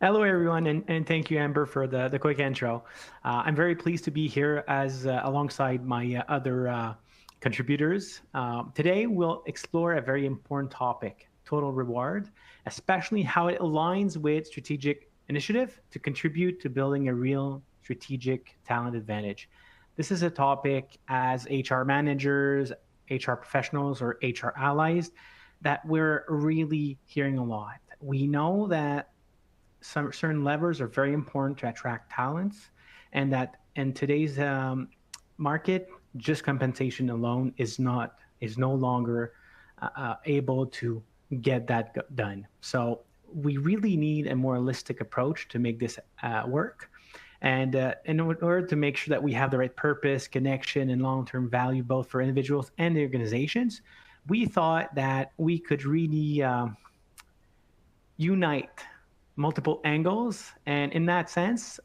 Hello, everyone, and thank you, Amber, for the quick intro. I'm very pleased to be here as alongside my other contributors. Today, we'll explore a very important topic: total reward, especially how it aligns with strategic initiative to contribute to building a real strategic talent advantage. This is a topic as HR managers, HR professionals, or HR allies that we're really hearing a lot. We know that some certain levers are very important to attract talents, and that in today's market, just compensation alone is no longer able to get that done. So we really need a more holistic approach to make this work. And in order to make sure that we have the right purpose, connection, and long term value, both for individuals and the organizations, we thought that we could really unite multiple angles. And in that sense,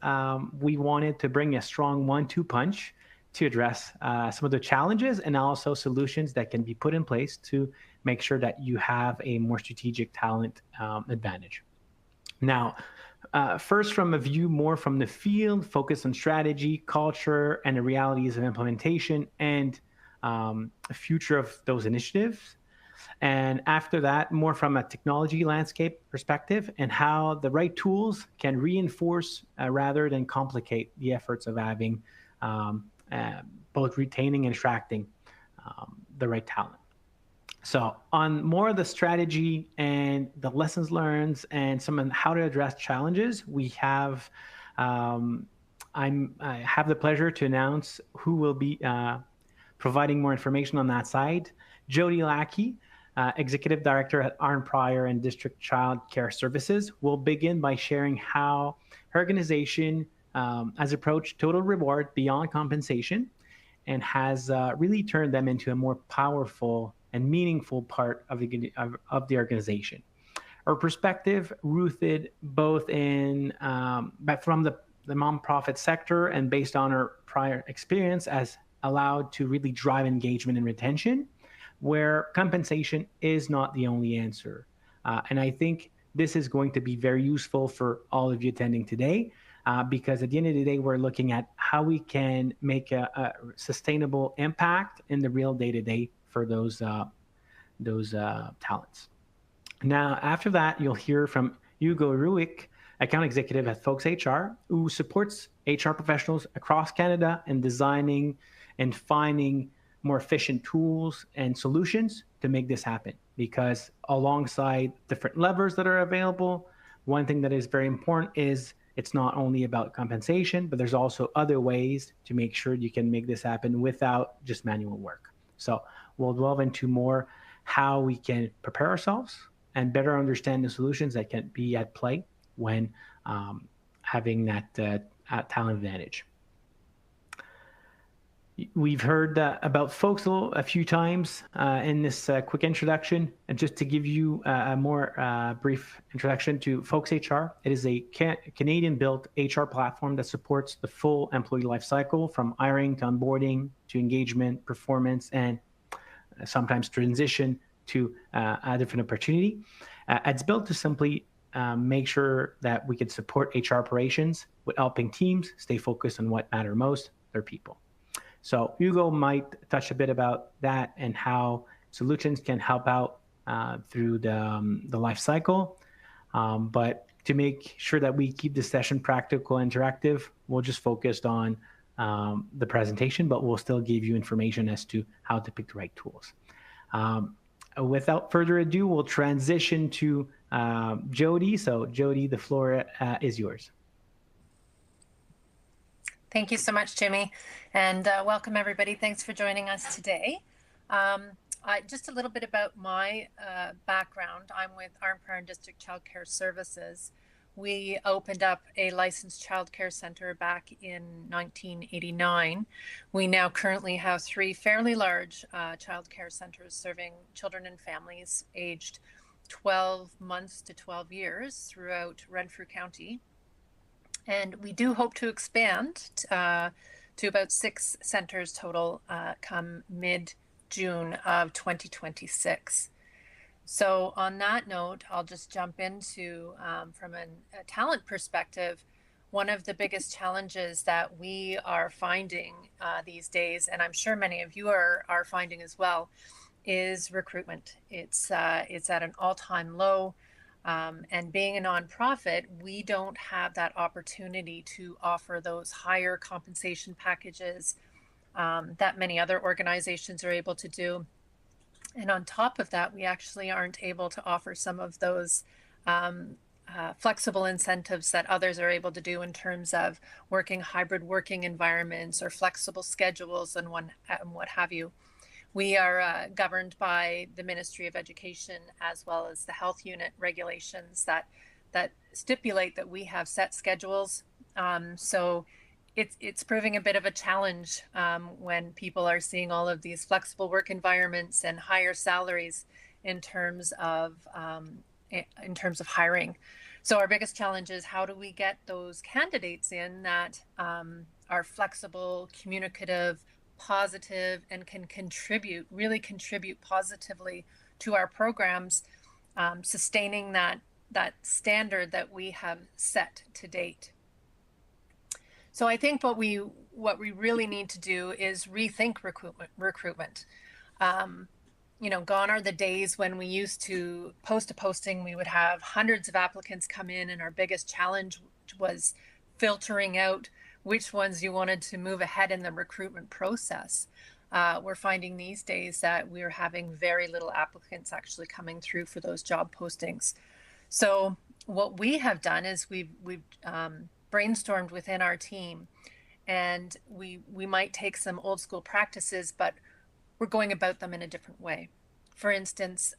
we wanted to bring a strong 1-2 punch to address some of the challenges and also solutions that can be put in place to make sure that you have a more strategic talent advantage. Now, first, from a view more from the field, focus on strategy, culture, and the realities of implementation and the future of those initiatives. And after that, more from a technology landscape perspective and how the right tools can reinforce rather than complicate the efforts of having both retaining and attracting the right talent. So on more of the strategy and the lessons learned and some on how to address challenges, we have I have the pleasure to announce who will be providing more information on that side. Jody Lackey, Executive Director at Arn Pryor and District Child Care Services, will begin by sharing how her organization has approached total reward beyond compensation and has really turned them into a more powerful and meaningful part of the organization. Her perspective, rooted both in but from the nonprofit sector and based on her prior experience, has allowed to really drive engagement and retention, where compensation is not the only answer. And I think this is going to be very useful for all of you attending today, because at the end of the day, we're looking at how we can make a sustainable impact in the real day-to-day for those talents. Now, after that, you'll hear from Hugo Ruick, account executive at Folks HR, who supports HR professionals across Canada in designing and finding more efficient tools and solutions to make this happen. Because alongside different levers that are available, one thing that is very important is it's not only about compensation, but there's also other ways to make sure you can make this happen without just manual work. So we'll delve into more how we can prepare ourselves and better understand the solutions that can be at play when having that talent advantage. We've heard about folks a few times in this quick introduction. And just to give you a more brief introduction to Folks HR, it is a Canadian-built HR platform that supports the full employee life cycle, from hiring to onboarding to engagement, performance, and sometimes transition to a different opportunity. It's built to simply make sure that we can support HR operations with helping teams stay focused on what matters most, their people. So Hugo might touch a bit about that and how solutions can help out through the life cycle. But to make sure that we keep the session practical and interactive, we'll just focus on the presentation, but we'll still give you information as to how to pick the right tools. Without further ado, we'll transition to Jody. So Jody, the floor is yours. Thank you so much, Jimmy, and welcome everybody. Thanks for joining us today. Just a little bit about my background. I'm with Arn Pryor District Child Care Services. We opened up a licensed child care center back in 1989. We now currently have 3 fairly large child care centers serving children and families aged 12 months to 12 years throughout Renfrew County. And we do hope to expand to about 6 centers total come mid-June of 2026. So on that note, I'll just jump into from a talent perspective. One of the biggest challenges that we are finding these days, and I'm sure many of you are finding as well, is recruitment. It's at an all-time low. And being a nonprofit, we don't have that opportunity to offer those higher compensation packages that many other organizations are able to do. And on top of that, we actually aren't able to offer some of those flexible incentives that others are able to do in terms of working hybrid working environments or flexible schedules and what have you. We are governed by the Ministry of Education as well as the health unit regulations that stipulate that we have set schedules. So it's proving a bit of a challenge when people are seeing all of these flexible work environments and higher salaries in terms of hiring. So our biggest challenge is how do we get those candidates in that are flexible, communicative, positive, and can really contribute positively to our programs, sustaining that standard that we have set to date. So I think what we really need to do is rethink recruitment. Gone are the days when we used to post a posting, we would have hundreds of applicants come in, and our biggest challenge was filtering out which ones you wanted to move ahead in the recruitment process. We're finding these days that we're having very little applicants actually coming through for those job postings. So what we have done is we've brainstormed within our team, and we might take some old school practices, but we're going about them in a different way. For instance,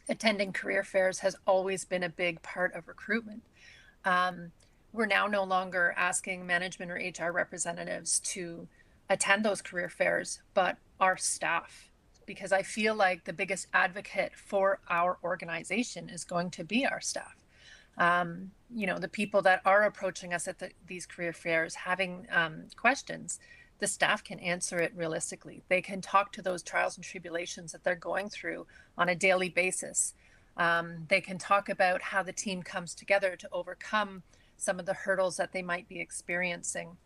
attending career fairs has always been a big part of recruitment. We're now no longer asking management or HR representatives to attend those career fairs, but our staff, because I feel like the biggest advocate for our organization is going to be our staff. The people that are approaching us at these career fairs having questions, the staff can answer it realistically. They can talk to those trials and tribulations that they're going through on a daily basis. They can talk about how the team comes together to overcome some of the hurdles that they might be experiencing.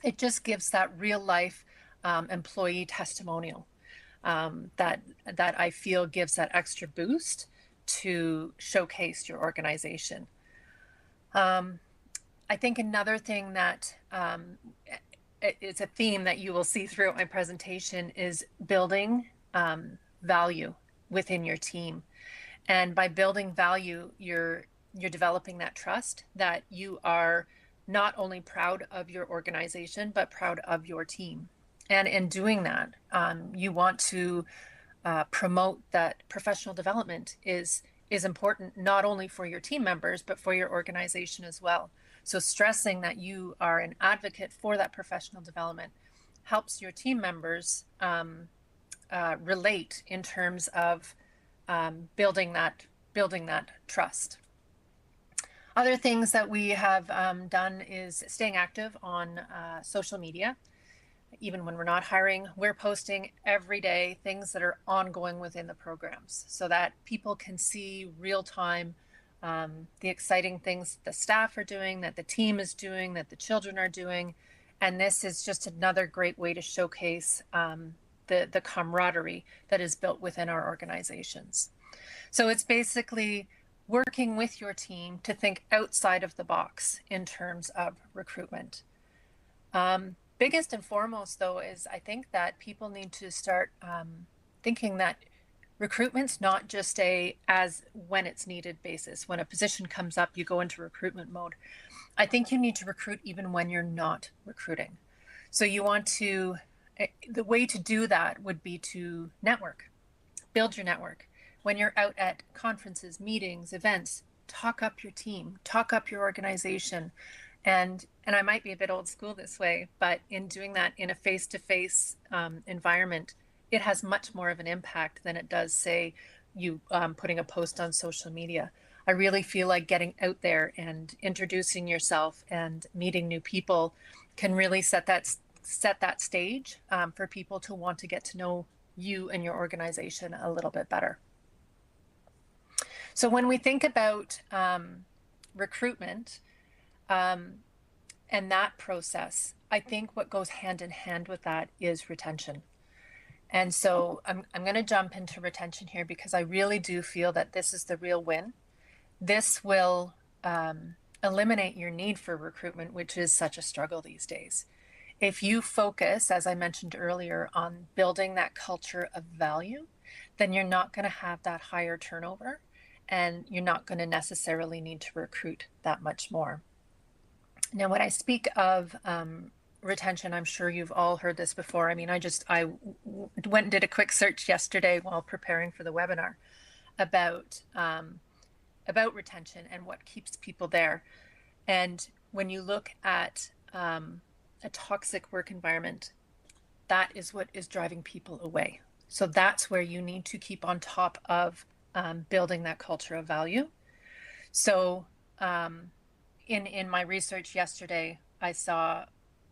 It just gives that real life employee testimonial that I feel gives that extra boost to showcase your organization. I think another thing that it's a theme that you will see throughout my presentation is building value within your team. And by building value, you're developing that trust that you are not only proud of your organization, but proud of your team. And in doing that, you want to promote that professional development is important not only for your team members, but for your organization as well. So stressing that you are an advocate for that professional development helps your team members relate in terms of building that trust. Other things that we have done is staying active on social media. Even when we're not hiring, we're posting every day things that are ongoing within the programs so that people can see real time the exciting things the staff are doing, that the team is doing, that the children are doing. And this is just another great way to showcase the camaraderie that is built within our organizations. So it's basically working with your team to think outside of the box in terms of recruitment. Biggest and foremost, though, is I think that people need to start thinking that recruitment's not just a as when it's needed basis. When a position comes up, you go into recruitment mode. I think you need to recruit even when you're not recruiting. So you want to, the way to do that would be to network, build your network. When you're out at conferences, meetings, events, talk up your team, talk up your organization. And I might be a bit old school this way, but in doing that in a face-to-face environment, it has much more of an impact than it does, say, you putting a post on social media. I really feel like getting out there and introducing yourself and meeting new people can really set that stage for people to want to get to know you and your organization a little bit better. So when we think about recruitment and that process, I think what goes hand in hand with that is retention. And so I'm going to jump into retention here because I really do feel that this is the real win. This will eliminate your need for recruitment, which is such a struggle these days. If you focus, as I mentioned earlier, on building that culture of value, then you're not going to have that higher turnover and you're not going to necessarily need to recruit that much more. Now, when I speak of retention, I'm sure you've all heard this before. I mean, I went and did a quick search yesterday while preparing for the webinar about retention and what keeps people there. And when you look at a toxic work environment, that is what is driving people away. So that's where you need to keep on top of building that culture of value. So in my research yesterday, I saw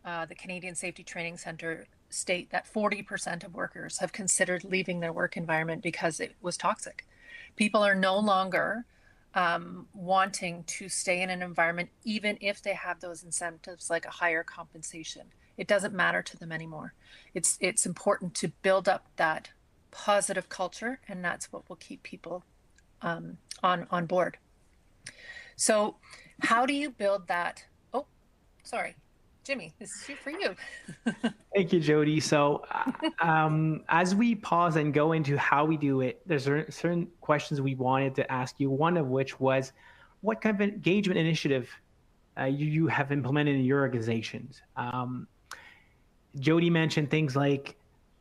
the Canadian Safety Training Center state that 40% of workers have considered leaving their work environment because it was toxic. People are no longer wanting to stay in an environment, even if they have those incentives like a higher compensation. It doesn't matter to them anymore. It's important to build up that positive culture, and that's what will keep people on board. So how do you build that? Oh, sorry, Jimmy, this is for you. Thank you, Jody. So as we pause and go into how we do it, there's certain questions we wanted to ask you, one of which was, what kind of engagement initiative you have implemented in your organizations? Jody mentioned things like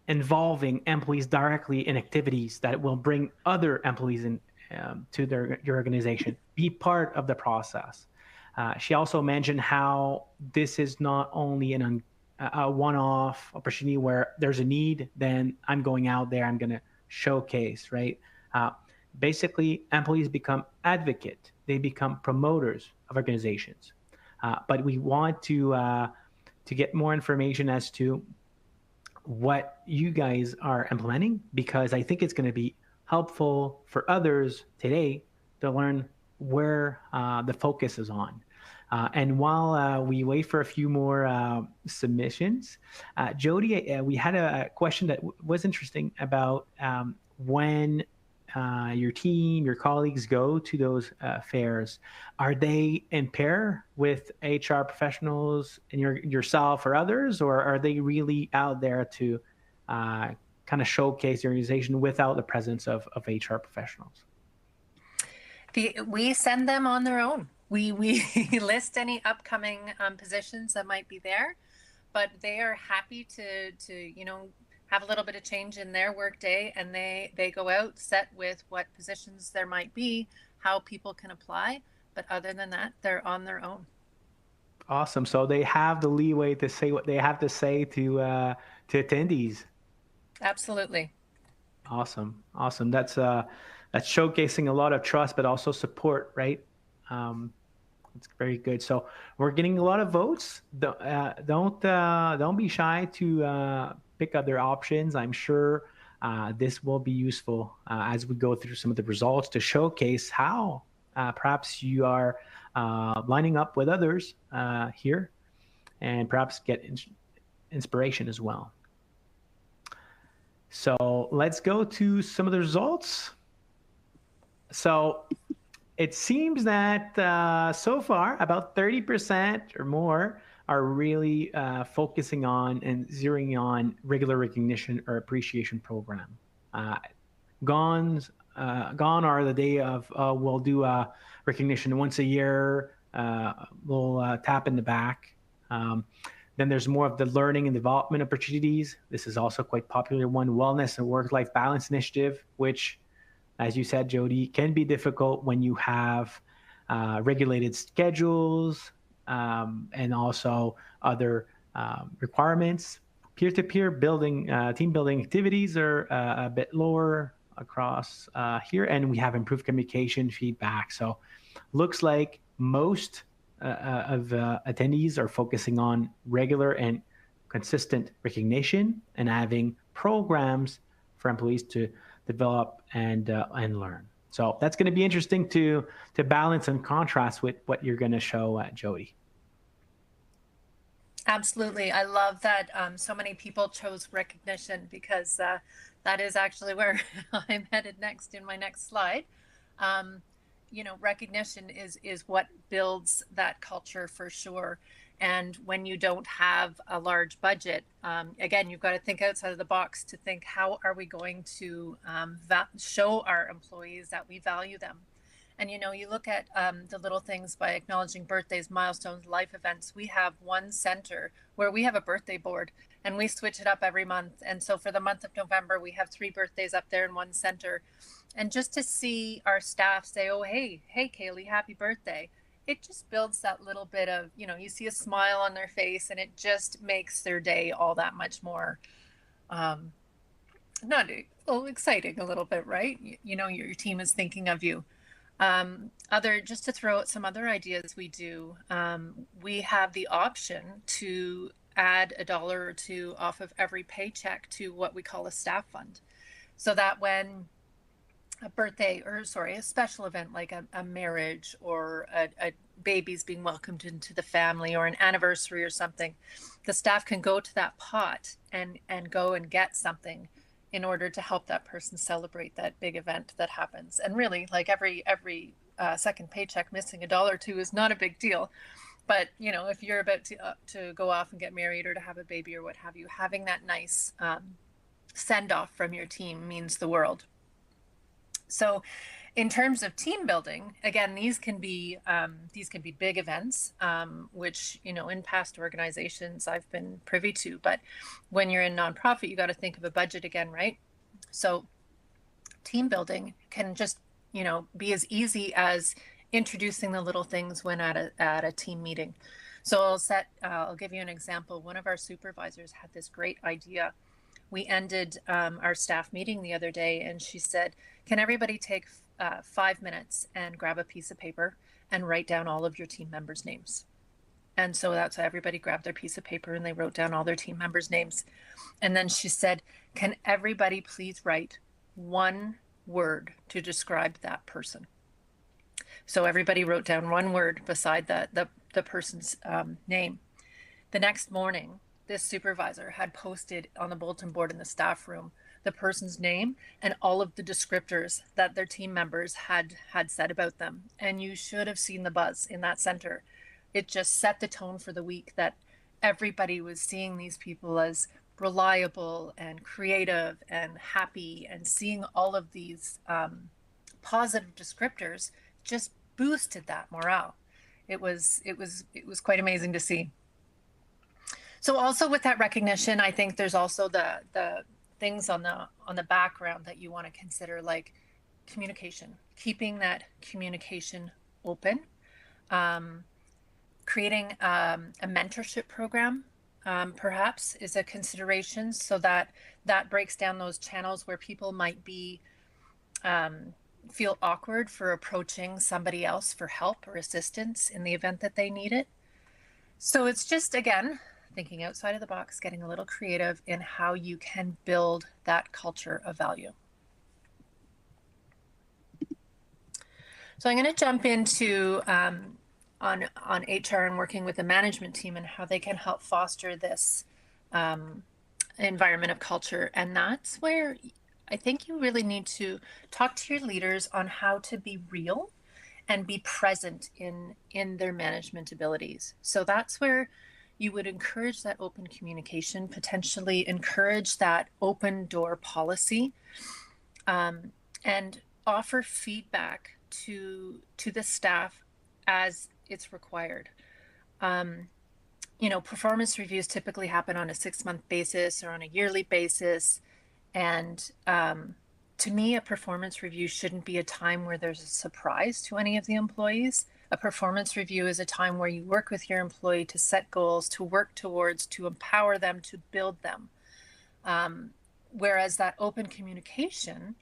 involving employees directly in activities that will bring other employees in to your organization, be part of the process. She also mentioned how this is not only a one-off opportunity where there's a need, then I'm going out there, I'm going to showcase, right? Basically, employees become advocate, they become promoters of organizations. But we want to get more information as to what you guys are implementing, because I think it's going to be helpful for others today to learn where the focus is on. And while we wait for a few more submissions, Jody, we had a question that was interesting about when your team, your colleagues go to those fairs, are they in pair with HR professionals and yourself or others, or are they really out there to kind of showcase the organization without the presence of HR professionals? We send them on their own. We list any upcoming positions that might be there, but they are happy to have a little bit of change in their work day, and they go out set with what positions there might be, how people can apply. But other than that, they're on their own. Awesome. So they have the leeway to say what they have to say to attendees. Absolutely. Awesome. That's showcasing a lot of trust, but also support, right? It's very good. So we're getting a lot of votes. Don't be shy to pick other options. I'm sure this will be useful as we go through some of the results to showcase how perhaps you are lining up with others here, and perhaps get inspiration as well. So let's go to some of the results. So it seems that so far about 30% or more are really focusing on and zeroing on regular recognition or appreciation program. Gone are the day of we'll do a recognition once a year, we'll tap in the back. Then there's more of the learning and development opportunities. This is also quite popular one, wellness and work-life balance initiative, which, as you said, Jody, can be difficult when you have regulated schedules and also other requirements. Peer-to-peer building, team building activities are a bit lower across here, and we have improved communication feedback. So looks like most of attendees are focusing on regular and consistent recognition and having programs for employees to develop and learn. So that's going to be interesting to balance and contrast with what you're going to show Jody. Absolutely. I love that so many people chose recognition, because that is actually where I'm headed next in my next slide. Recognition is what builds that culture for sure. And when you don't have a large budget, again, you've got to think outside of the box to think, how are we going to show our employees that we value them? And, you look at the little things by acknowledging birthdays, milestones, life events. We have one center where we have a birthday board, and we switch it up every month. And so for the month of November, we have 3 birthdays up there in one center. And just to see our staff say, oh, hey, Kaylee, happy birthday. It just builds that little bit of, you see a smile on their face, and it just makes their day all that much more, exciting a little bit, right? Your team is thinking of you. Just to throw out some other ideas we do, we have the option to add $1 or $2 off of every paycheck to what we call a staff fund. So that when a special event like a marriage or a baby's being welcomed into the family, or an anniversary or something, the staff can go to that pot and go and get something in order to help that person celebrate that big event that happens. And really, like every second paycheck, missing $1 or $2 is not a big deal. But if you're about to go off and get married or to have a baby or what have you, having that nice send off from your team means the world. So in terms of team building, again, these can be big events, which, in past organizations I've been privy to. But when you're in nonprofit, you got to think of a budget again, right? So team building can just, be as easy as introducing the little things when at a team meeting. So I'll give you an example. One of our supervisors had this great idea. We ended our staff meeting the other day, and she said, can everybody take 5 minutes and grab a piece of paper and write down all of your team members' names? And so that's how everybody grabbed their piece of paper and they wrote down all their team members' names. And then she said, can everybody please write one word to describe that person? So everybody wrote down one word beside the person's name. The next morning, this supervisor had posted on the bulletin board in the staff room the person's name and all of the descriptors that their team members had said about them. And you should have seen the buzz in that center. It just set the tone for the week that everybody was seeing these people as reliable and creative and happy, and seeing all of these positive descriptors just boosted that morale. It was quite amazing to see. So also with that recognition, I think there's also the things on the background that you want to consider, like communication, keeping that communication open, creating a mentorship program perhaps is a consideration, so that breaks down those channels where people might be feel awkward for approaching somebody else for help or assistance in the event that they need it. So it's just, again, thinking outside of the box, getting a little creative in how you can build that culture of value. So I'm going to jump into on HR and working with the management team and how they can help foster this environment of culture. And that's where I think you really need to talk to your leaders on how to be real and be present in their management abilities. So that's where you would encourage that open communication, potentially encourage that open door policy, and offer feedback to the staff as it's required. Performance reviews typically happen on a 6-month basis or on a yearly basis. And to me, a performance review shouldn't be a time where there's a surprise to any of the employees. A performance review is a time where you work with your employee to set goals, to work towards, to empower them, to build them. Whereas that open communication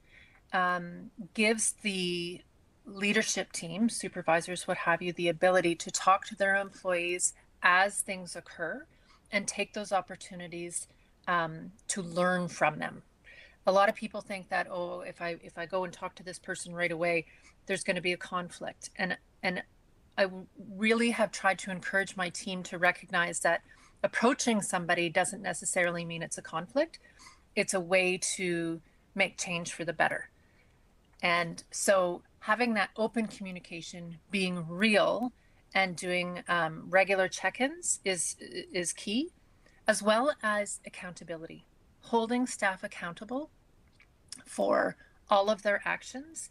gives the leadership team, supervisors, what have you, the ability to talk to their employees as things occur and take those opportunities to learn from them. a lot of people think that, oh, if I go and talk to this person right away, there's going to be a conflict. And I really have tried to encourage my team to recognize that approaching somebody doesn't necessarily mean it's a conflict. It's a way to make change for the better. And so having that open communication, being real, and doing regular check-ins is key, as well as accountability. Holding staff accountable for all of their actions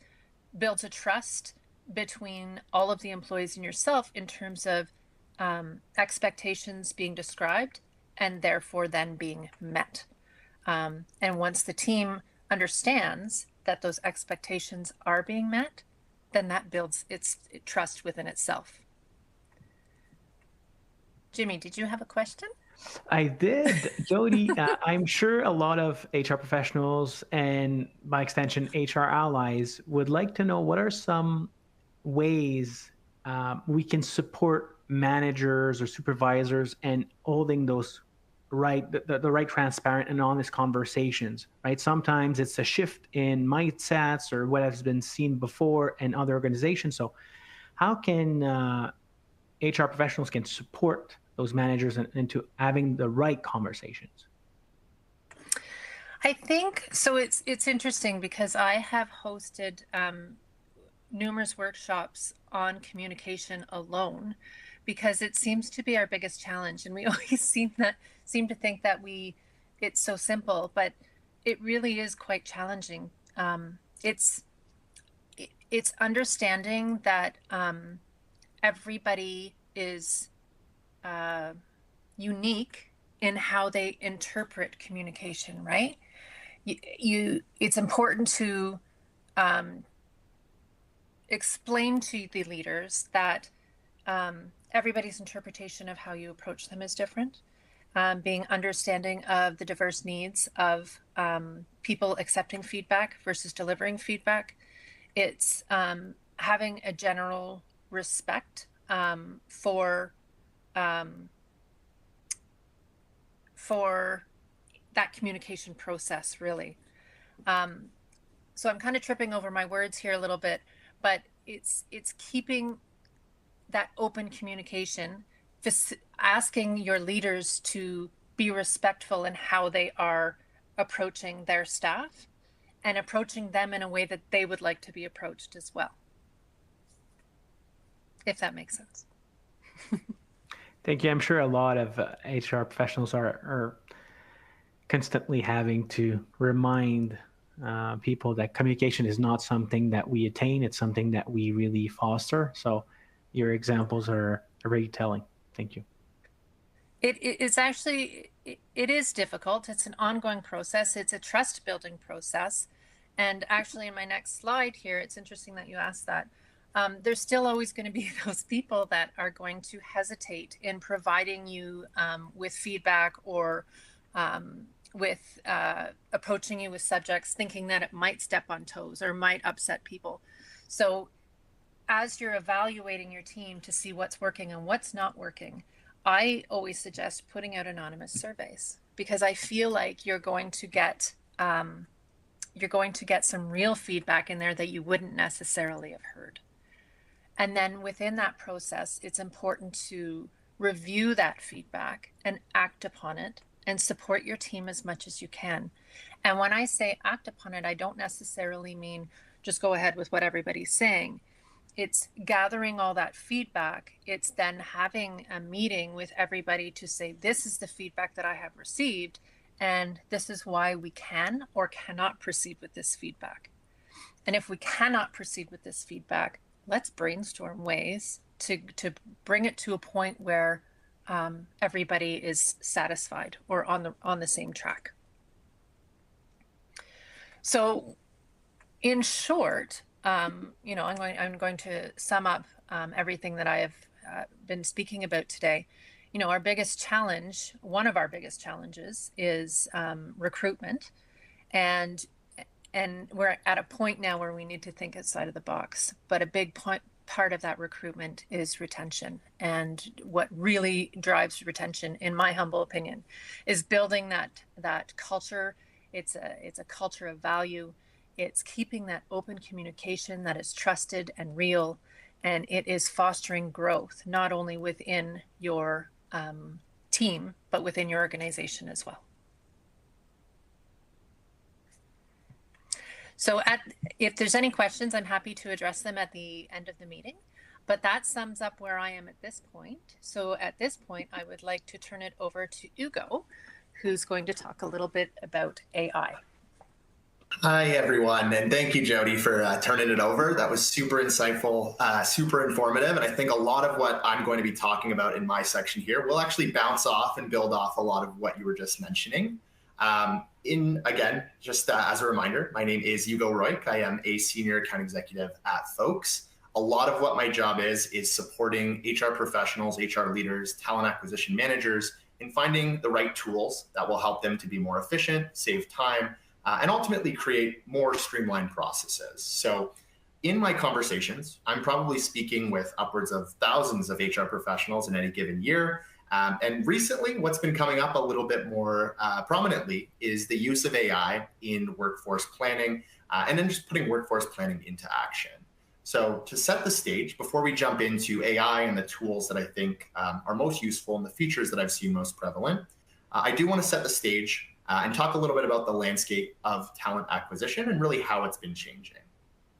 builds a trust between all of the employees and yourself in terms of expectations being described and therefore then being met. And once the team understands that those expectations are being met, then that builds its trust within itself. Jimmy, did you have a question? I did, Jody. I'm sure a lot of HR professionals and by extension, HR allies would like to know what are some ways we can support managers or supervisors and holding those the right transparent and honest conversations, right? Sometimes it's a shift in mindsets or what has been seen before in other organizations. So how can HR professionals can support those managers into having the right conversations? I think so. It's interesting because I have hosted numerous workshops on communication alone, because it seems to be our biggest challenge, and we always seem to think that it's so simple, but it really is quite challenging. It's understanding that everybody is unique in how they interpret communication, right? It's important to explain to the leaders that everybody's interpretation of how you approach them is different. Being understanding of the diverse needs of people accepting feedback versus delivering feedback. It's having a general respect for that communication process, really. So I'm kind of tripping over my words here a little bit, but it's keeping that open communication, asking your leaders to be respectful in how they are approaching their staff and approaching them in a way that they would like to be approached as well. If that makes sense. Thank you. I'm sure a lot of HR professionals are constantly having to remind people that communication is not something that we attain, it's something that we really foster. So your examples are very telling. Thank you. It's actually, it is difficult. It's an ongoing process. It's a trust building process. And actually in my next slide here, it's interesting that you asked that. There's still always going to be those people that are going to hesitate in providing you with feedback or with approaching you with subjects, thinking that it might step on toes or might upset people. So as you're evaluating your team to see what's working and what's not working, I always suggest putting out anonymous surveys, because I feel like you're going to get some real feedback in there that you wouldn't necessarily have heard. And then within that process, it's important to review that feedback and act upon it and support your team as much as you can. And when I say act upon it, I don't necessarily mean just go ahead with what everybody's saying. It's gathering all that feedback. It's then having a meeting with everybody to say, this is the feedback that I have received, and this is why we can or cannot proceed with this feedback. And if we cannot proceed with this feedback, let's brainstorm ways to bring it to a point where everybody is satisfied or on the same track. So in short, I'm going to sum up everything that I have been speaking about today. Our biggest challenge, one of our biggest challenges, is recruitment, and we're at a point now where we need to think outside of the box. But a big part of that recruitment is retention, and what really drives retention, in my humble opinion, is building that culture It's a culture of value. It's keeping that open communication that is trusted and real, and it is fostering growth not only within your team but within your organization as well. So if there's any questions, I'm happy to address them at the end of the meeting, but that sums up where I am at this point. So at this point, I would like to turn it over to Ugo, who's going to talk a little bit about AI. Hi, everyone, and thank you, Jody, for turning it over. That was super insightful, super informative, and I think a lot of what I'm going to be talking about in my section here will actually bounce off and build off a lot of what you were just mentioning. Again, just as a reminder, my name is Ugo Roik. I am a senior account executive at Folks. A lot of what my job is supporting HR professionals, HR leaders, talent acquisition managers in finding the right tools that will help them to be more efficient, save time, and ultimately create more streamlined processes. So in my conversations, I'm probably speaking with upwards of thousands of HR professionals in any given year. And recently, what's been coming up a little bit more prominently is the use of AI in workforce planning, and then just putting workforce planning into action. So to set the stage, before we jump into AI and the tools that I think are most useful and the features that I've seen most prevalent, I do want to set the stage and talk a little bit about the landscape of talent acquisition and really how it's been changing.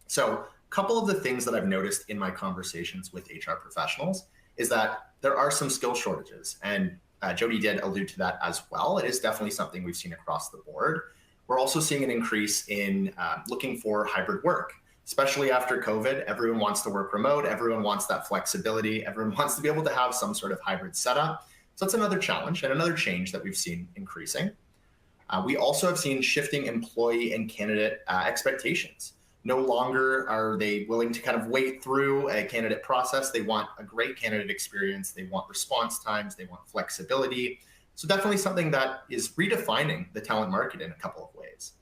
So a couple of the things that I've noticed in my conversations with HR professionals is that there are some skill shortages, and Jody did allude to that as well. It is definitely something we've seen across the board. We're also seeing an increase in looking for hybrid work, especially after COVID. Everyone wants to work remote. Everyone wants that flexibility. Everyone wants to be able to have some sort of hybrid setup. So that's another challenge and another change that we've seen increasing. We also have seen shifting employee and candidate expectations. No longer are they willing to kind of wait through a candidate process. They want a great candidate experience. They want response times. They want flexibility. So definitely something that is redefining the talent market in a couple of ways.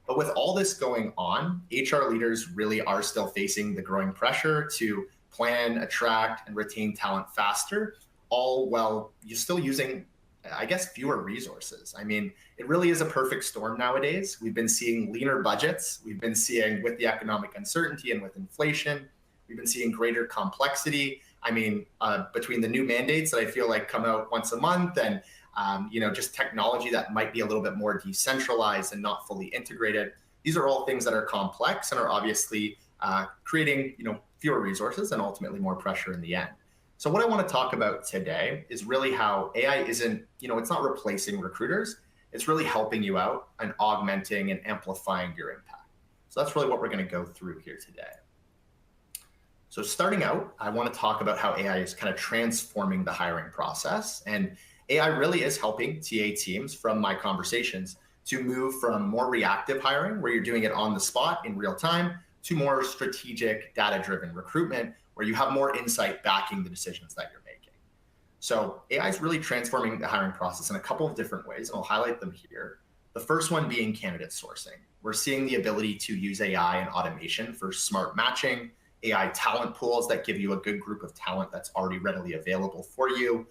But with all this going on, HR leaders really are still facing the growing pressure to plan, attract, and retain talent faster, all while you're still using, I guess, fewer resources. I mean, it really is a perfect storm nowadays. We've been seeing leaner budgets. We've been seeing, with the economic uncertainty and with inflation, we've been seeing greater complexity. I mean, between the new mandates that I feel like come out once a month and just technology that might be a little bit more decentralized and not fully integrated. These are all things that are complex and are obviously creating fewer resources and ultimately more pressure in the end. So what I want to talk about today is really how AI isn't, it's not replacing recruiters. It's really helping you out and augmenting and amplifying your impact. So that's really what we're going to go through here today. So starting out, I want to talk about how AI is kind of transforming the hiring process. And AI really is helping TA teams, from my conversations, to move from more reactive hiring, where you're doing it on the spot in real time, to more strategic, data-driven recruitment, where you have more insight backing the decisions that you're making. So AI is really transforming the hiring process in a couple of different ways, and I'll highlight them here. The first one being candidate sourcing. We're seeing the ability to use AI and automation for smart matching, AI talent pools that give you a good group of talent that's already readily available for you,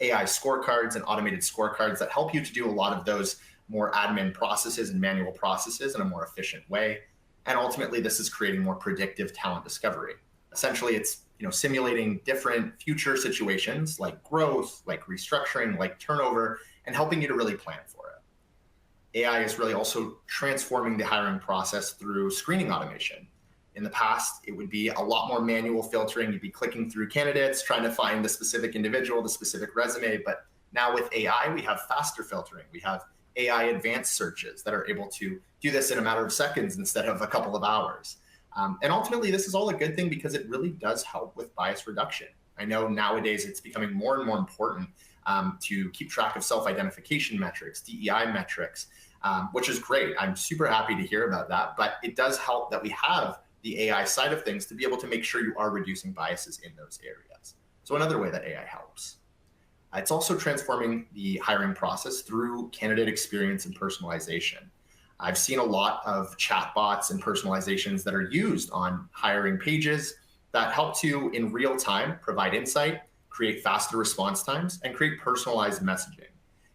AI scorecards and automated scorecards that help you to do a lot of those more admin processes and manual processes in a more efficient way. And ultimately, this is creating more predictive talent discovery. Essentially, it's simulating different future situations like growth, like restructuring, like turnover, and helping you to really plan for it. AI is really also transforming the hiring process through screening automation. In the past, it would be a lot more manual filtering. You'd be clicking through candidates, trying to find the specific individual, the specific resume. But now with AI, we have faster filtering. We have AI advanced searches that are able to do this in a matter of seconds instead of a couple of hours. And ultimately, this is all a good thing because it really does help with bias reduction. I know nowadays it's becoming more and more important to keep track of self-identification metrics, DEI metrics, which is great. I'm super happy to hear about that. But it does help that we have the AI side of things to be able to make sure you are reducing biases in those areas. So another way that AI helps. It's also transforming the hiring process through candidate experience and personalization. I've seen a lot of chatbots and personalizations that are used on hiring pages that help to, in real time, provide insight, create faster response times, and create personalized messaging.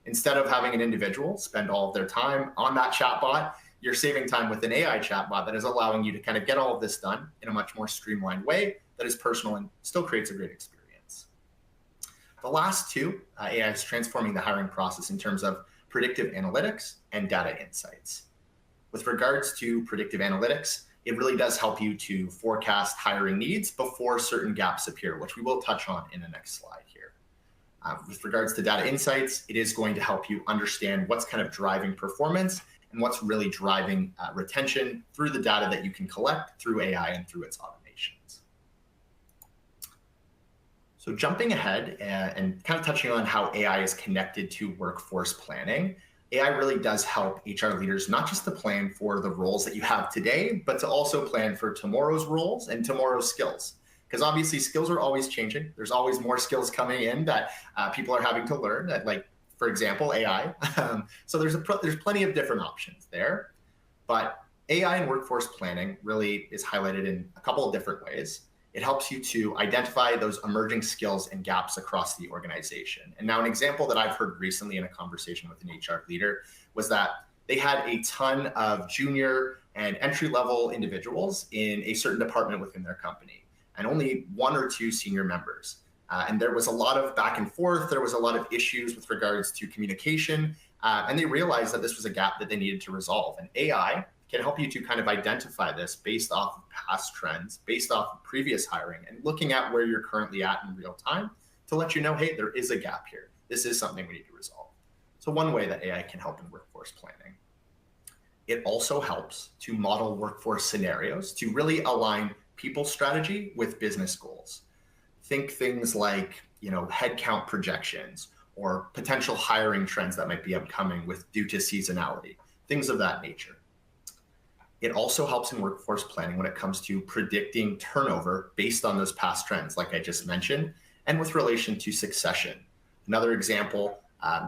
Instead of having an individual spend all of their time on that chatbot, you're saving time with an AI chatbot that is allowing you to kind of get all of this done in a much more streamlined way that is personal and still creates a great experience. The last two, AI is transforming the hiring process in terms of predictive analytics and data insights. With regards to predictive analytics, it really does help you to forecast hiring needs before certain gaps appear, which we will touch on in the next slide here. With regards to data insights, it is going to help you understand what's kind of driving performance and what's really driving retention through the data that you can collect through AI and through its automations. So jumping ahead and kind of touching on how AI is connected to workforce planning, AI really does help HR leaders not just to plan for the roles that you have today, but to also plan for tomorrow's roles and tomorrow's skills. Because obviously skills are always changing. There's always more skills coming in that people are having to learn, like, for example, AI. So there's plenty of different options there. But AI in workforce planning really is highlighted in a couple of different ways. It helps you to identify those emerging skills and gaps across the organization. And now an example that I've heard recently in a conversation with an HR leader was that they had a ton of junior and entry-level individuals in a certain department within their company, and only one or two senior members. And there was a lot of back and forth. There was a lot of issues with regards to communication. And they realized that this was a gap that they needed to resolve. And AI can help you to kind of identify this based off of past trends, based off of previous hiring, and looking at where you're currently at in real time to let you know, hey, there is a gap here. This is something we need to resolve. So one way that AI can help in workforce planning. It also helps to model workforce scenarios to really align people's strategy with business goals. Think things like, headcount projections or potential hiring trends that might be upcoming due to seasonality, things of that nature. It also helps in workforce planning when it comes to predicting turnover based on those past trends, like I just mentioned, and with relation to succession. Another example,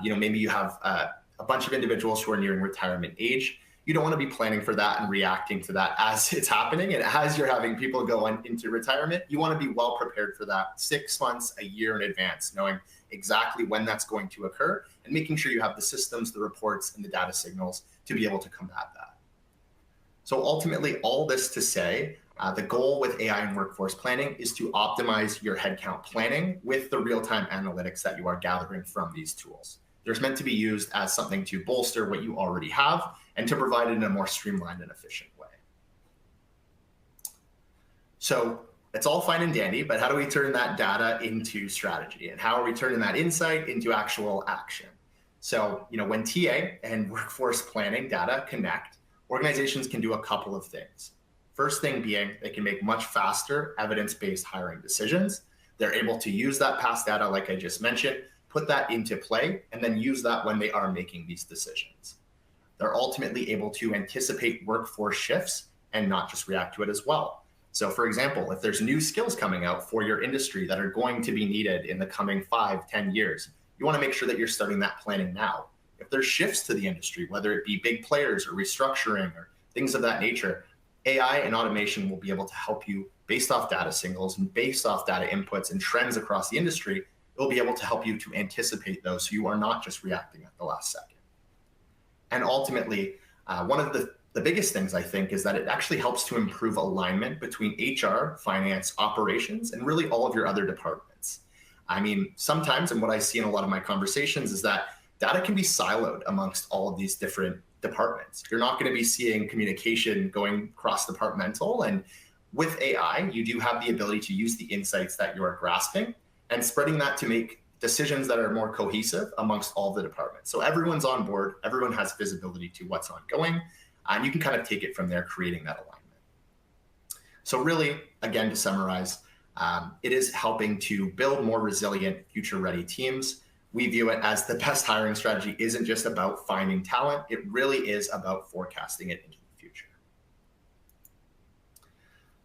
maybe you have a bunch of individuals who are nearing retirement age. You don't want to be planning for that and reacting to that as it's happening. And as you're having people go into retirement, you want to be well prepared for that 6 months, a year in advance, knowing exactly when that's going to occur and making sure you have the systems, the reports, and the data signals to be able to combat that. So ultimately, all this to say, the goal with AI and workforce planning is to optimize your headcount planning with the real-time analytics that you are gathering from these tools. They're meant to be used as something to bolster what you already have and to provide it in a more streamlined and efficient way. So it's all fine and dandy, but how do we turn that data into strategy? And how are we turning that insight into actual action? So, when TA and workforce planning data connect, organizations can do a couple of things. First thing being, they can make much faster evidence-based hiring decisions. They're able to use that past data, like I just mentioned, put that into play, and then use that when they are making these decisions. They're ultimately able to anticipate workforce shifts and not just react to it as well. So for example, if there's new skills coming out for your industry that are going to be needed in the coming 5-10 years, you want to make sure that you're starting that planning now. If there's shifts to the industry, whether it be big players or restructuring or things of that nature, AI and automation will be able to help you based off data signals and based off data inputs and trends across the industry. It'll be able to help you to anticipate those so you are not just reacting at the last second. And ultimately, one of the biggest things I think is that it actually helps to improve alignment between HR, finance, operations, and really all of your other departments. I mean, sometimes, and what I see in a lot of my conversations is that data can be siloed amongst all of these different departments. You're not going to be seeing communication going cross-departmental. And with AI, you do have the ability to use the insights that you're grasping and spreading that to make decisions that are more cohesive amongst all the departments. So everyone's on board, everyone has visibility to what's ongoing, and you can kind of take it from there, creating that alignment. So really, again, to summarize, it is helping to build more resilient, future-ready teams. We view it as the best hiring strategy isn't just about finding talent, it really is about forecasting it into the future.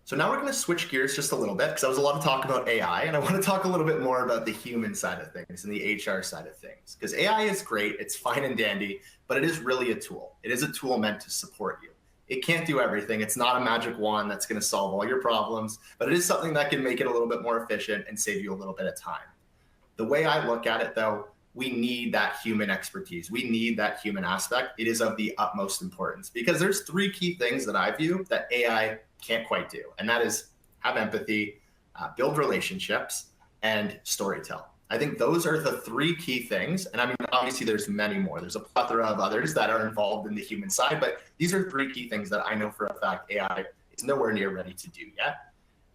So now we're going to switch gears just a little bit because there was a lot of talk about AI, and I want to talk a little bit more about the human side of things and the HR side of things. Because AI is great, it's fine and dandy, but it is really a tool. It is a tool meant to support you. It can't do everything. It's not a magic wand that's going to solve all your problems, but it is something that can make it a little bit more efficient and save you a little bit of time. The way I look at it, though, we need that human expertise. We need that human aspect. It is of the utmost importance because there's three key things that I view that AI can't quite do. And that is have empathy, build relationships, and storytell. I think those are the three key things. And I mean, obviously there's many more. There's a plethora of others that are involved in the human side, but these are three key things that I know for a fact AI is nowhere near ready to do yet.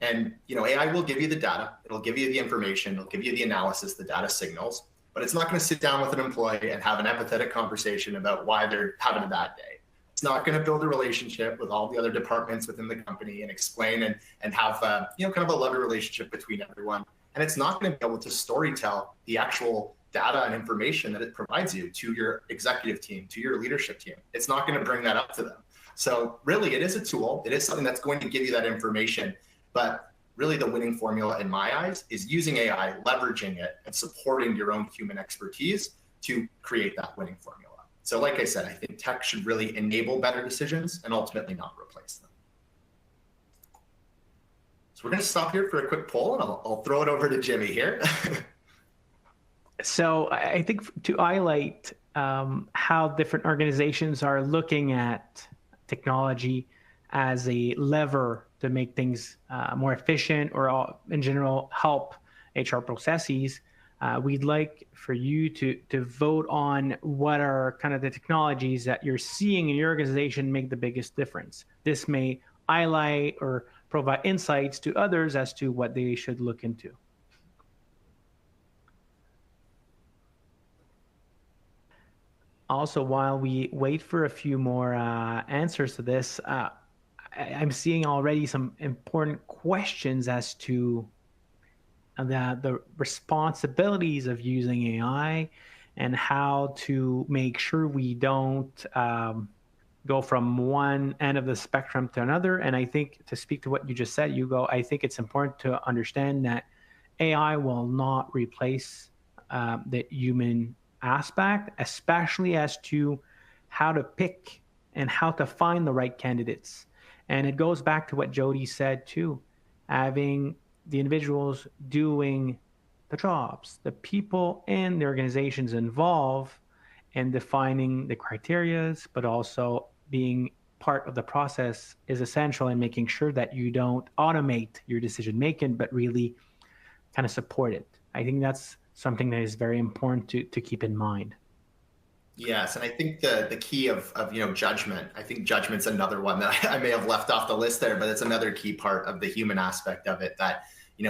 And AI will give you the data, it'll give you the information, it'll give you the analysis, the data signals, but it's not going to sit down with an employee and have an empathetic conversation about why they're having a bad day. It's not going to build a relationship with all the other departments within the company and explain and have kind of a loving relationship between everyone. And it's not going to be able to storytell the actual data and information that it provides you to your executive team, to your leadership team. It's not going to bring that up to them. So really, it is a tool. It is something that's going to give you that information. But really the winning formula in my eyes is using AI, leveraging it, and supporting your own human expertise to create that winning formula. So like I said, I think tech should really enable better decisions and ultimately not replace them. So we're going to stop here for a quick poll, and I'll throw it over to Jimmy here. So I think to highlight how different organizations are looking at technology as a lever to make things more efficient or in general help HR processes, we'd like for you to vote on what are kind of the technologies that you're seeing in your organization make the biggest difference. This may highlight or provide insights to others as to what they should look into. Also, while we wait for a few more answers to this, I'm seeing already some important questions as to the responsibilities of using AI and how to make sure we don't go from one end of the spectrum to another. And I think to speak to what you just said, Hugo, I think it's important to understand that AI will not replace the human aspect, especially as to how to pick and how to find the right candidates. And it goes back to what Jody said too, having the individuals doing the jobs, the people and the organizations involved in defining the criterias, but also being part of the process is essential in making sure that you don't automate your decision making, but really kind of support it. I think that's something that is very important to keep in mind. Yes, and I think the key of judgment. I think judgment's another one that I may have left off the list there, but it's another key part of the human aspect of it. That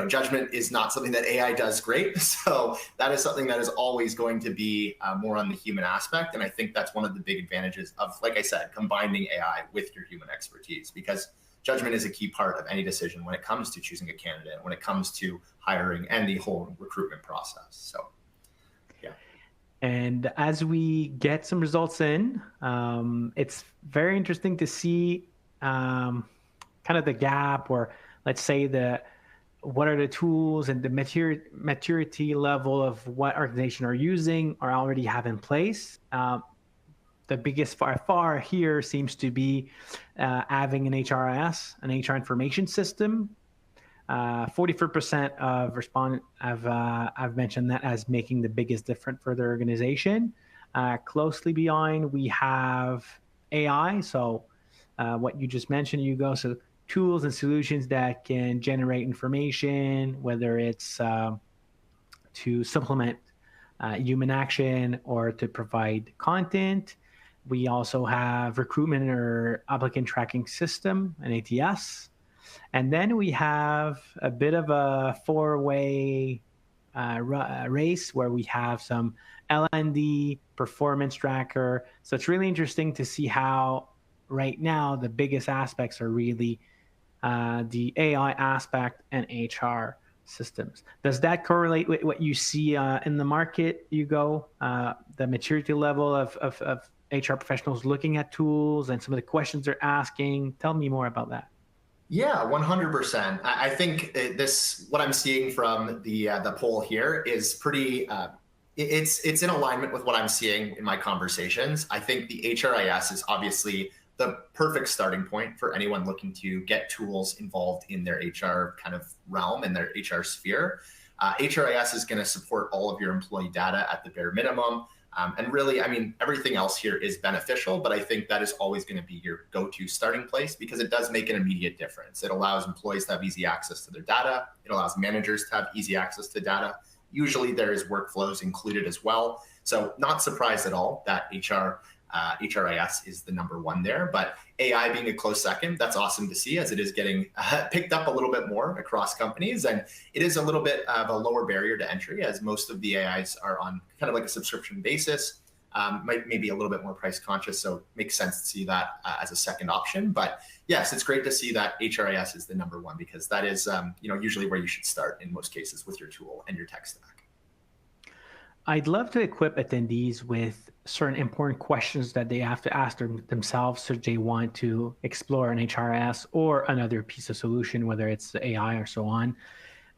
judgment is not something that AI does great. So that is something that is always going to be more on the human aspect, and I think that's one of the big advantages of, like I said, combining AI with your human expertise, because judgment is a key part of any decision when it comes to choosing a candidate, when it comes to hiring and the whole recruitment process. So. And as we get some results in, it's very interesting to see kind of the gap, or let's say what are the tools and the maturity level of what organizations are using or already have in place. The biggest far here seems to be having an HRIS, an HR information system. 44% of respondents have mentioned that as making the biggest difference for their organization. Closely behind, we have AI. So what you just mentioned, Hugo, so tools and solutions that can generate information, whether it's to supplement human action or to provide content. We also have recruitment or applicant tracking system, an ATS. And then we have a bit of a four-way race where we have some L&D, performance tracker. So it's really interesting to see how right now the biggest aspects are really the AI aspect and HR systems. Does that correlate with what you see in the market, Hugo? The maturity level of HR professionals looking at tools and some of the questions they're asking? Tell me more about that. Yeah, 100%. I think what I'm seeing from the poll here is pretty. It's in alignment with what I'm seeing in my conversations. I think the HRIS is obviously the perfect starting point for anyone looking to get tools involved in their HR kind of realm and their HR sphere. HRIS is going to support all of your employee data at the bare minimum. And really, I mean, everything else here is beneficial, but I think that is always going to be your go-to starting place because it does make an immediate difference. It allows employees to have easy access to their data. It allows managers to have easy access to data. Usually there is workflows included as well. So not surprised at all that HRIS is the number one there, but AI being a close second, that's awesome to see as it is getting picked up a little bit more across companies. And it is a little bit of a lower barrier to entry as most of the AIs are on kind of like a subscription basis, maybe a little bit more price conscious. So it makes sense to see that as a second option. But yes, it's great to see that HRIS is the number one because that is usually where you should start in most cases with your tool and your tech stack. I'd love to equip attendees with certain important questions that they have to ask themselves should they want to explore an HRS or another piece of solution, whether it's the AI or so on.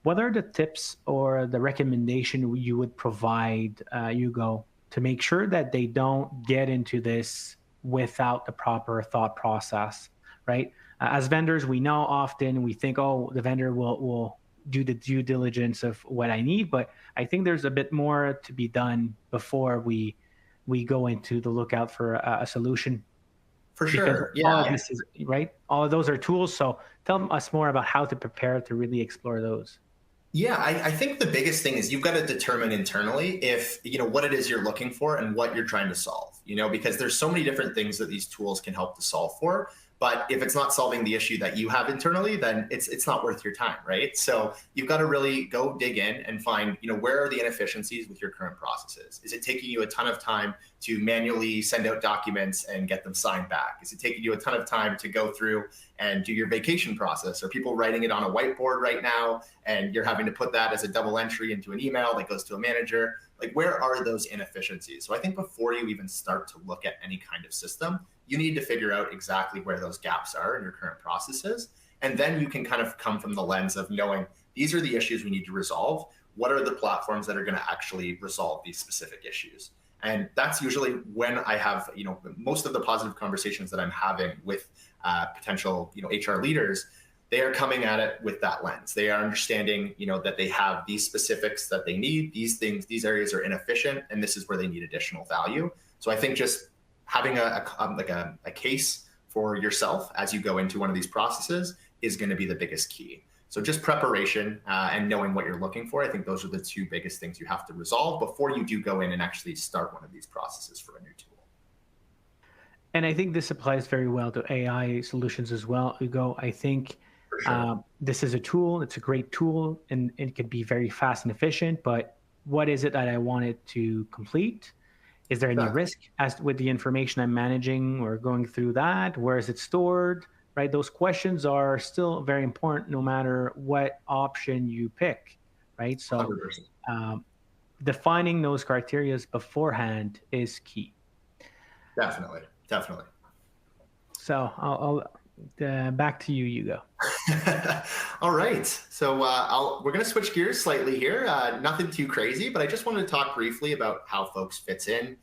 What are the tips or the recommendation you would provide, Hugo, to make sure that they don't get into this without the proper thought process, right? As vendors, we know often we think, oh, the vendor will do the due diligence of what I need, but I think there's a bit more to be done before we go into the lookout for a solution. For sure, yeah. All of this is right. All of those are tools. So tell us more about how to prepare to really explore those. Yeah, I think the biggest thing is you've got to determine internally if what it is you're looking for and what you're trying to solve. Because there's so many different things that these tools can help to solve for. But if it's not solving the issue that you have internally, then it's not worth your time, right? So you've got to really go dig in and find, where are the inefficiencies with your current processes? Is it taking you a ton of time to manually send out documents and get them signed back? Is it taking you a ton of time to go through and do your vacation process? Are people writing it on a whiteboard right now and you're having to put that as a double entry into an email that goes to a manager? Like, where are those inefficiencies? So I think before you even start to look at any kind of system, you need to figure out exactly where those gaps are in your current processes. And then you can kind of come from the lens of knowing these are the issues we need to resolve. What are the platforms that are going to actually resolve these specific issues? And that's usually when I have, most of the positive conversations that I'm having with potential, HR leaders. They are coming at it with that lens. They are understanding, that they have these specifics that they need, these things, these areas are inefficient, and this is where they need additional value. So I think just having a case for yourself as you go into one of these processes is going to be the biggest key. So just preparation and knowing what you're looking for. I think those are the two biggest things you have to resolve before you do go in and actually start one of these processes for a new tool. And I think this applies very well to AI solutions as well, Hugo. I think sure. This is a tool. It's a great tool, and it could be very fast and efficient. But what is it that I want it to complete? Is there any risk as with the information I'm managing or going through that? Where is it stored? Right? Those questions are still very important no matter what option you pick. Right? So defining those criteria beforehand is key. Definitely. So I'll back to you, Hugo. All right. So we're going to switch gears slightly here. Nothing too crazy, but I just wanted to talk briefly about how Folks fits in.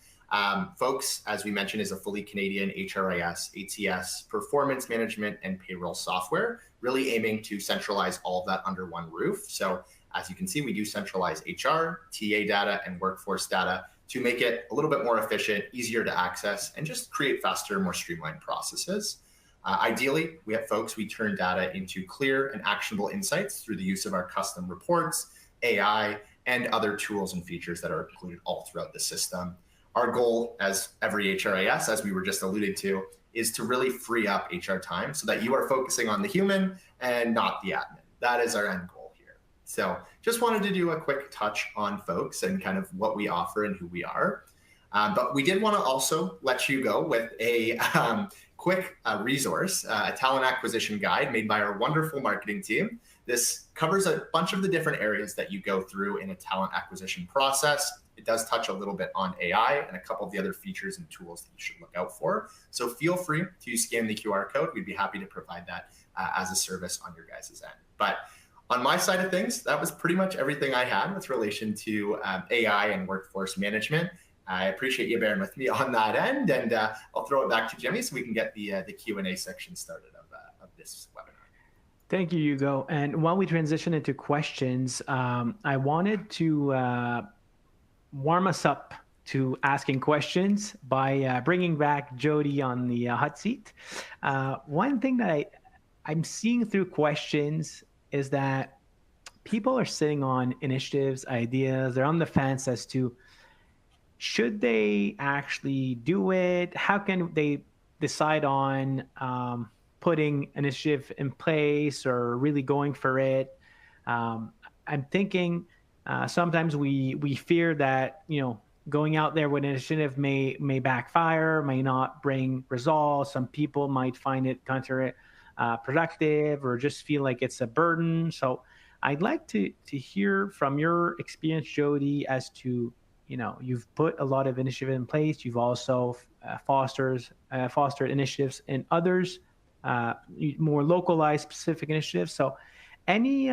Folks, as we mentioned, is a fully Canadian HRIS, ATS, performance management, and payroll software, really aiming to centralize all of that under one roof. So as you can see, we do centralize HR, TA data, and workforce data to make it a little bit more efficient, easier to access, and just create faster, more streamlined processes. Ideally, we at Folks, we turn data into clear and actionable insights through the use of our custom reports, AI, and other tools and features that are included all throughout the system. Our goal, as every HRIS, as we were just alluded to, is to really free up HR time so that you are focusing on the human and not the admin. That is our end goal here. So just wanted to do a quick touch on Folks and kind of what we offer and who we are. But we did want to also let you go with a quick resource, a talent acquisition guide made by our wonderful marketing team. This covers a bunch of the different areas that you go through in a talent acquisition process. It does touch a little bit on AI and a couple of the other features and tools that you should look out for. So feel free to scan the QR code. We'd be happy to provide that as a service on your guys' end. But on my side of things, that was pretty much everything I had with relation to AI and workforce management. I appreciate you bearing with me on that end, and I'll throw it back to Jimmy so we can get the Q&A section started of this webinar. Thank you, Hugo. And while we transition into questions, I wanted to warm us up to asking questions by bringing back Jody on the hot seat. One thing that I'm seeing through questions is that people are sitting on initiatives, ideas. They're on the fence as to should they actually do it? How can they decide on putting initiative in place or really going for it? I'm thinking sometimes we fear that going out there with an initiative may backfire, may not bring results. Some people might find it counter productive or just feel like it's a burden. So I'd like to hear from your experience, Jody, as to you've put a lot of initiative in place. You've also fostered initiatives in others, more localized, specific initiatives. So, any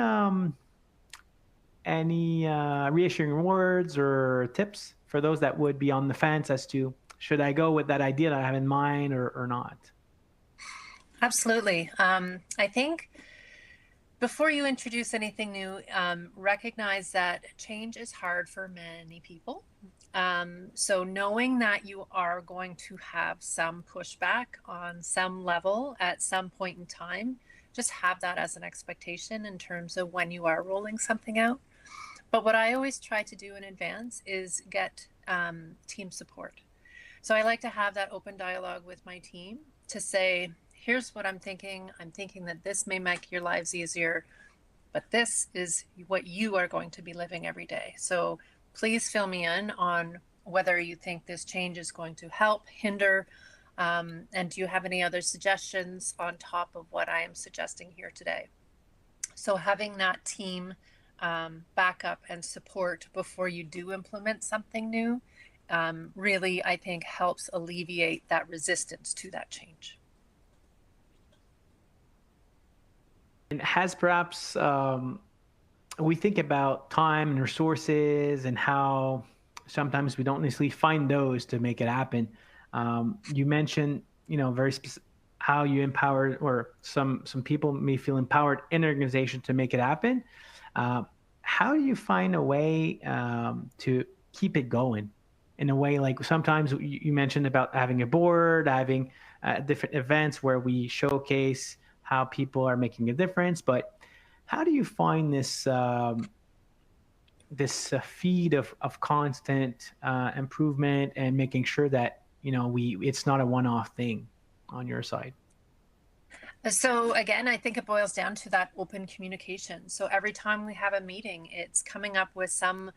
reassuring words or tips for those that would be on the fence as to should I go with that idea that I have in mind or not? Absolutely. I think before you introduce anything new, recognize that change is hard for many people. So knowing that you are going to have some pushback on some level at some point in time, just have that as an expectation in terms of when you are rolling something out. But what I always try to do in advance is get team support. So I like to have that open dialogue with my team to say, here's what I'm thinking. I'm thinking that this may make your lives easier, but this is what you are going to be living every day. So please fill me in on whether you think this change is going to help, hinder, and do you have any other suggestions on top of what I am suggesting here today? So having that team backup and support before you do implement something new really, I think, helps alleviate that resistance to that change. And has perhaps we think about time and resources and how sometimes we don't necessarily find those to make it happen. You mentioned, very how you empower, or some people may feel empowered in an organization to make it happen. How do you find a way to keep it going? In a way, like sometimes you mentioned about having a board, having different events where we showcase how people are making a difference, but how do you find this feed of constant improvement and making sure that it's not a one-off thing on your side? So again, I think it boils down to that open communication. So every time we have a meeting, it's coming up with some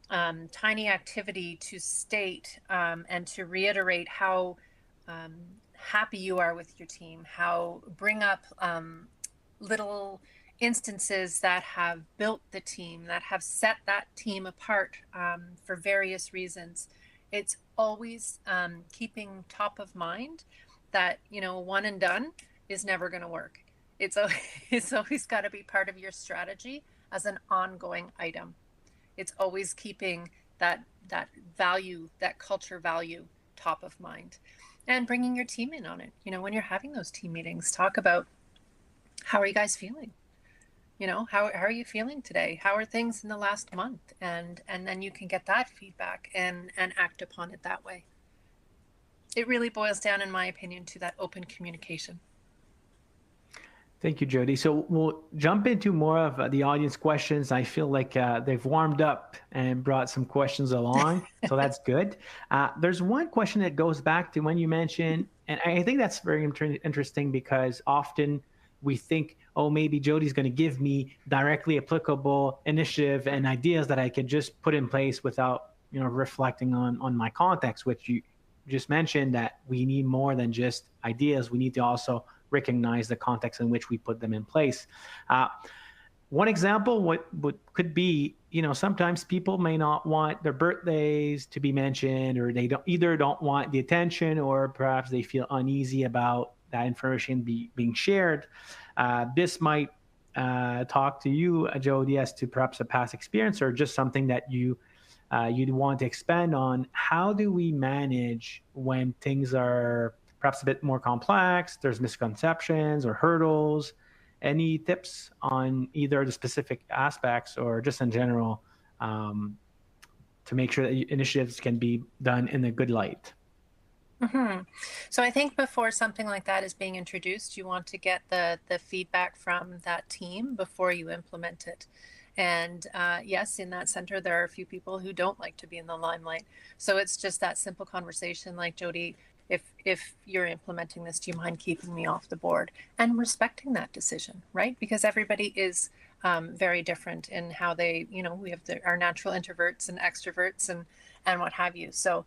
tiny activity to state and to reiterate how happy you are with your team, how bring up little instances that have built the team, that have set that team apart for various reasons. It's always keeping top of mind that, one and done is never going to work. It's always got to be part of your strategy as an ongoing item. It's always keeping that value, that culture value top of mind. And bringing your team in on it. When you're having those team meetings, talk about how are you guys feeling? How are you feeling today? How are things in the last month? And then you can get that feedback and act upon it that way. It really boils down, in my opinion, to that open communication. Thank you, Jody. So we'll jump into more of the audience questions. I feel like they've warmed up and brought some questions along, so that's good. There's one question that goes back to when you mentioned, and I think that's very interesting because often we think, oh, maybe Jody's going to give me directly applicable initiative and ideas that I could just put in place without, reflecting on my context, which you just mentioned that we need more than just ideas. We need to also recognize the context in which we put them in place. One example, what could be, sometimes people may not want their birthdays to be mentioned, or they don't want the attention, or perhaps they feel uneasy about that information being shared. This might talk to you, Jody, as to perhaps a past experience or just something that you'd want to expand on. How do we manage when things are perhaps a bit more complex, there's misconceptions or hurdles, Any tips on either the specific aspects or just in general to make sure that initiatives can be done in a good light? So I think before something like that is being introduced, you want to get the feedback from that team before you implement it. And yes, in that center, there are a few people who don't like to be in the limelight. So it's just that simple conversation like, Jody, if you're implementing this, do you mind keeping me off the board? And respecting that decision, right? Because everybody is very different in how they, we have our natural introverts and extroverts and what have you. So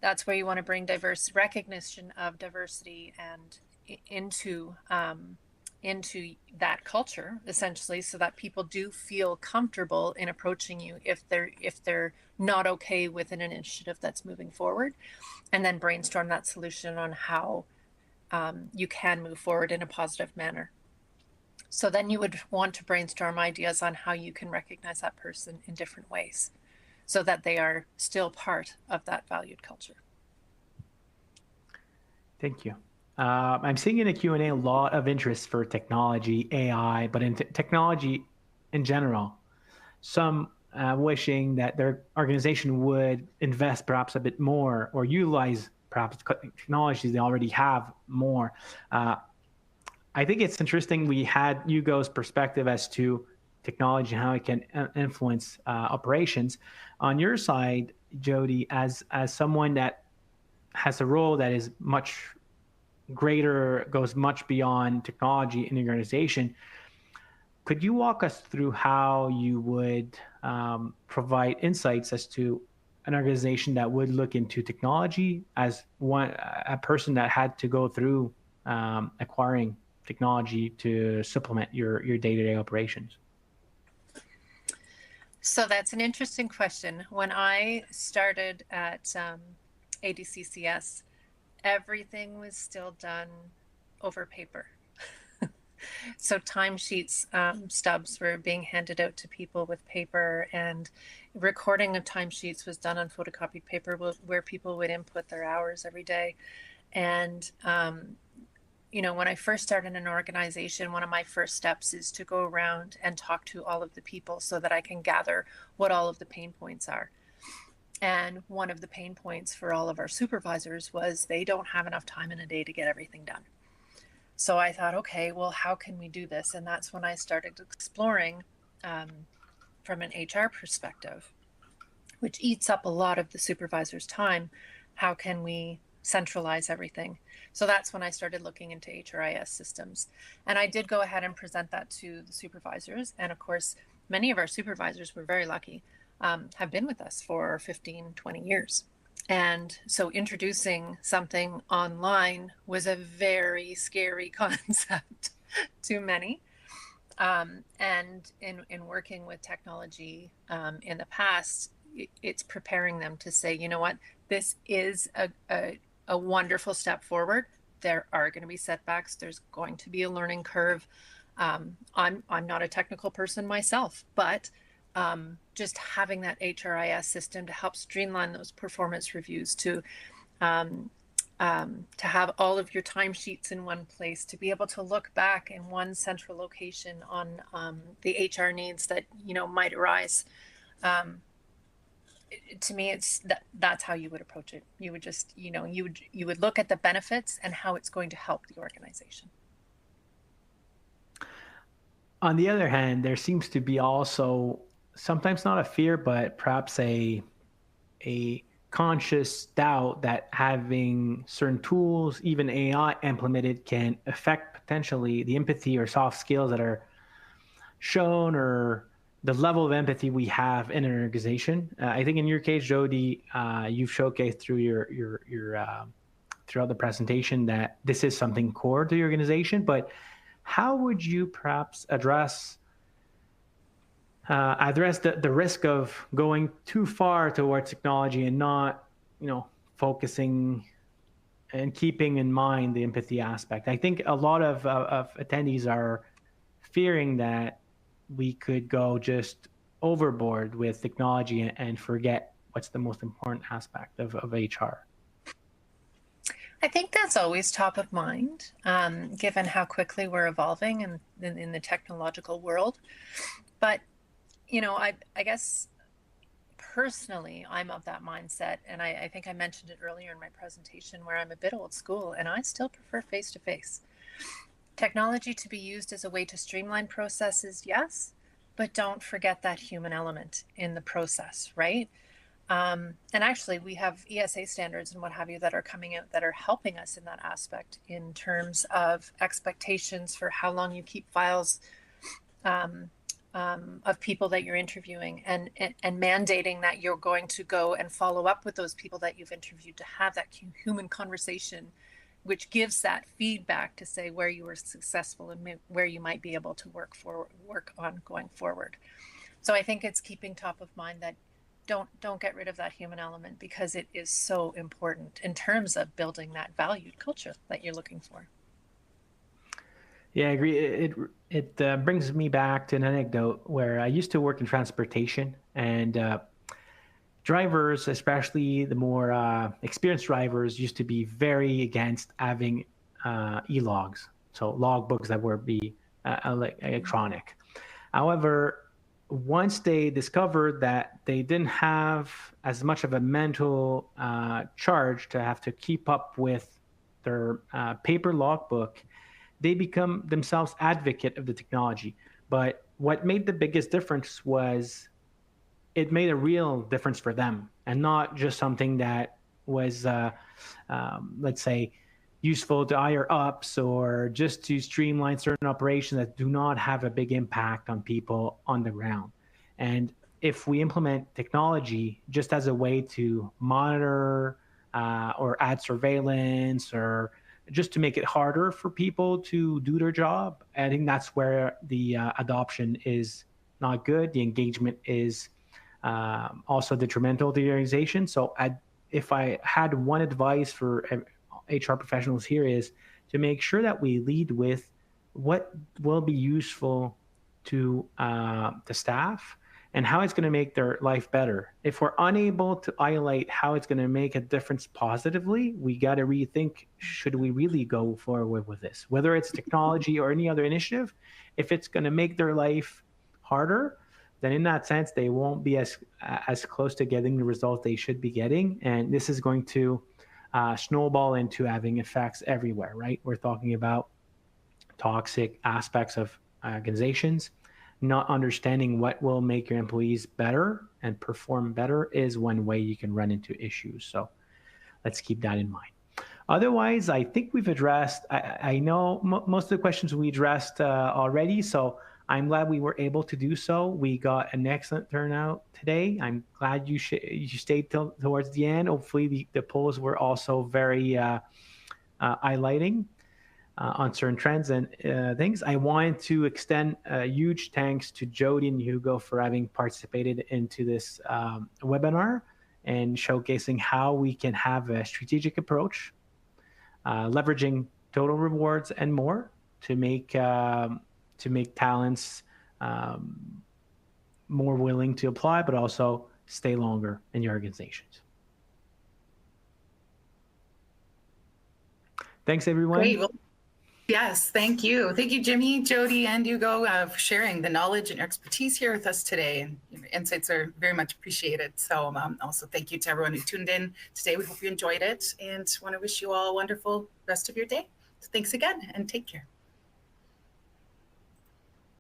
that's where you want to bring recognition of diversity and into that culture, essentially, so that people do feel comfortable in approaching you if they're not okay with an initiative that's moving forward, and then brainstorm that solution on how you can move forward in a positive manner. So then you would want to brainstorm ideas on how you can recognize that person in different ways, so that they are still part of that valued culture. Thank you. I'm seeing in the Q&A a lot of interest for technology, AI, but in technology in general. Some wishing that their organization would invest perhaps a bit more or utilize perhaps technologies they already have more. I think it's interesting we had Hugo's perspective as to technology and how it can influence operations. On your side, Jody, as someone that has a role that is much greater, goes much beyond technology in the organization, could you walk us through how you would provide insights as to an organization that would look into technology as a person that had to go through acquiring technology to supplement your day-to-day operations? So that's an interesting question. When I started at ADCCS, everything was still done over paper. So timesheets, stubs were being handed out to people with paper, and recording of timesheets was done on photocopied paper where people would input their hours every day. And when I first started an organization, one of my first steps is to go around and talk to all of the people so that I can gather what all of the pain points are. And one of the pain points for all of our supervisors was they don't have enough time in a day to get everything done. So I thought, okay, well, how can we do this? And that's when I started exploring from an HR perspective, which eats up a lot of the supervisor's time. How can we centralize everything? So that's when I started looking into HRIS systems. And I did go ahead and present that to the supervisors. And of course, many of our supervisors were very lucky, have been with us for 15, 20 years. And so introducing something online was a very scary concept to many. And in working with technology in the past, it's preparing them to say, you know what, this is a wonderful step forward. There are going to be setbacks. There's going to be a learning curve. I'm not a technical person myself, but just having that HRIS system to help streamline those performance reviews, to have all of your timesheets in one place, to be able to look back in one central location on the HR needs that might arise. To me, that's how you would approach it. You would just you would look at the benefits and how it's going to help the organization. On the other hand, there seems to be also sometimes not a fear, but perhaps a conscious doubt that having certain tools, even AI implemented, can affect potentially the empathy or soft skills that are shown, or the level of empathy we have in an organization. I think in your case, Jody, you've showcased through your throughout the presentation that this is something core to the organization. But how would you perhaps address the risk of going too far towards technology and not, focusing and keeping in mind the empathy aspect? I think a lot of attendees are fearing that we could go just overboard with technology and forget what's the most important aspect of HR. I think that's always top of mind, given how quickly we're evolving in the technological world. But, I guess personally, I'm of that mindset. And I think I mentioned it earlier in my presentation where I'm a bit old school and I still prefer face-to-face. Technology to be used as a way to streamline processes, yes, but don't forget that human element in the process, right? And actually, we have ESA standards and what have you that are coming out that are helping us in that aspect in terms of expectations for how long you keep files of people that you're interviewing, and mandating that you're going to go and follow up with those people that you've interviewed to have that human conversation, which gives that feedback to say where you were successful and where you might be able to work on going forward. So I think it's keeping top of mind that don't get rid of that human element, because it is so important in terms of building that valued culture that you're looking for. Yeah, I agree. It brings me back to an anecdote where I used to work in transportation, and drivers, especially the more experienced drivers, used to be very against having e-logs, so logbooks that would be electronic. However, once they discovered that they didn't have as much of a mental charge to have to keep up with their paper logbook, they become themselves advocate of the technology. But what made the biggest difference was it made a real difference for them, and not just something that was, let's say, useful to higher ups or just to streamline certain operations that do not have a big impact on people on the ground. And if we implement technology just as a way to monitor or add surveillance, or just to make it harder for people to do their job, I think that's where the adoption is not good. The engagement is also detrimental to the organization. So if I had one advice for HR professionals here, is to make sure that we lead with what will be useful to the staff and how it's going to make their life better. If we're unable to highlight how it's going to make a difference positively, we got to rethink, should we really go forward with this? Whether it's technology or any other initiative, if it's going to make their life harder, then in that sense, they won't be as close to getting the results they should be getting. And this is going to snowball into having effects everywhere, right? We're talking about toxic aspects of organizations. Not understanding what will make your employees better and perform better is one way you can run into issues. So let's keep that in mind. Otherwise, I think we've addressed, I know most of the questions we addressed already, so I'm glad we were able to do so. We got an excellent turnout today. I'm glad you stayed towards the end. Hopefully the polls were also very highlighting on certain trends and things. I wanted to extend a huge thanks to Jody and Hugo for having participated into this webinar and showcasing how we can have a strategic approach, leveraging total rewards and more to make talents more willing to apply, but also stay longer in your organizations. Thanks, everyone. Great. Well, yes, thank you. Thank you, Jimmy, Jody, and Hugo for sharing the knowledge and expertise here with us today. And your insights are very much appreciated. So also thank you to everyone who tuned in today. We hope you enjoyed it and want to wish you all a wonderful rest of your day. So thanks again and take care.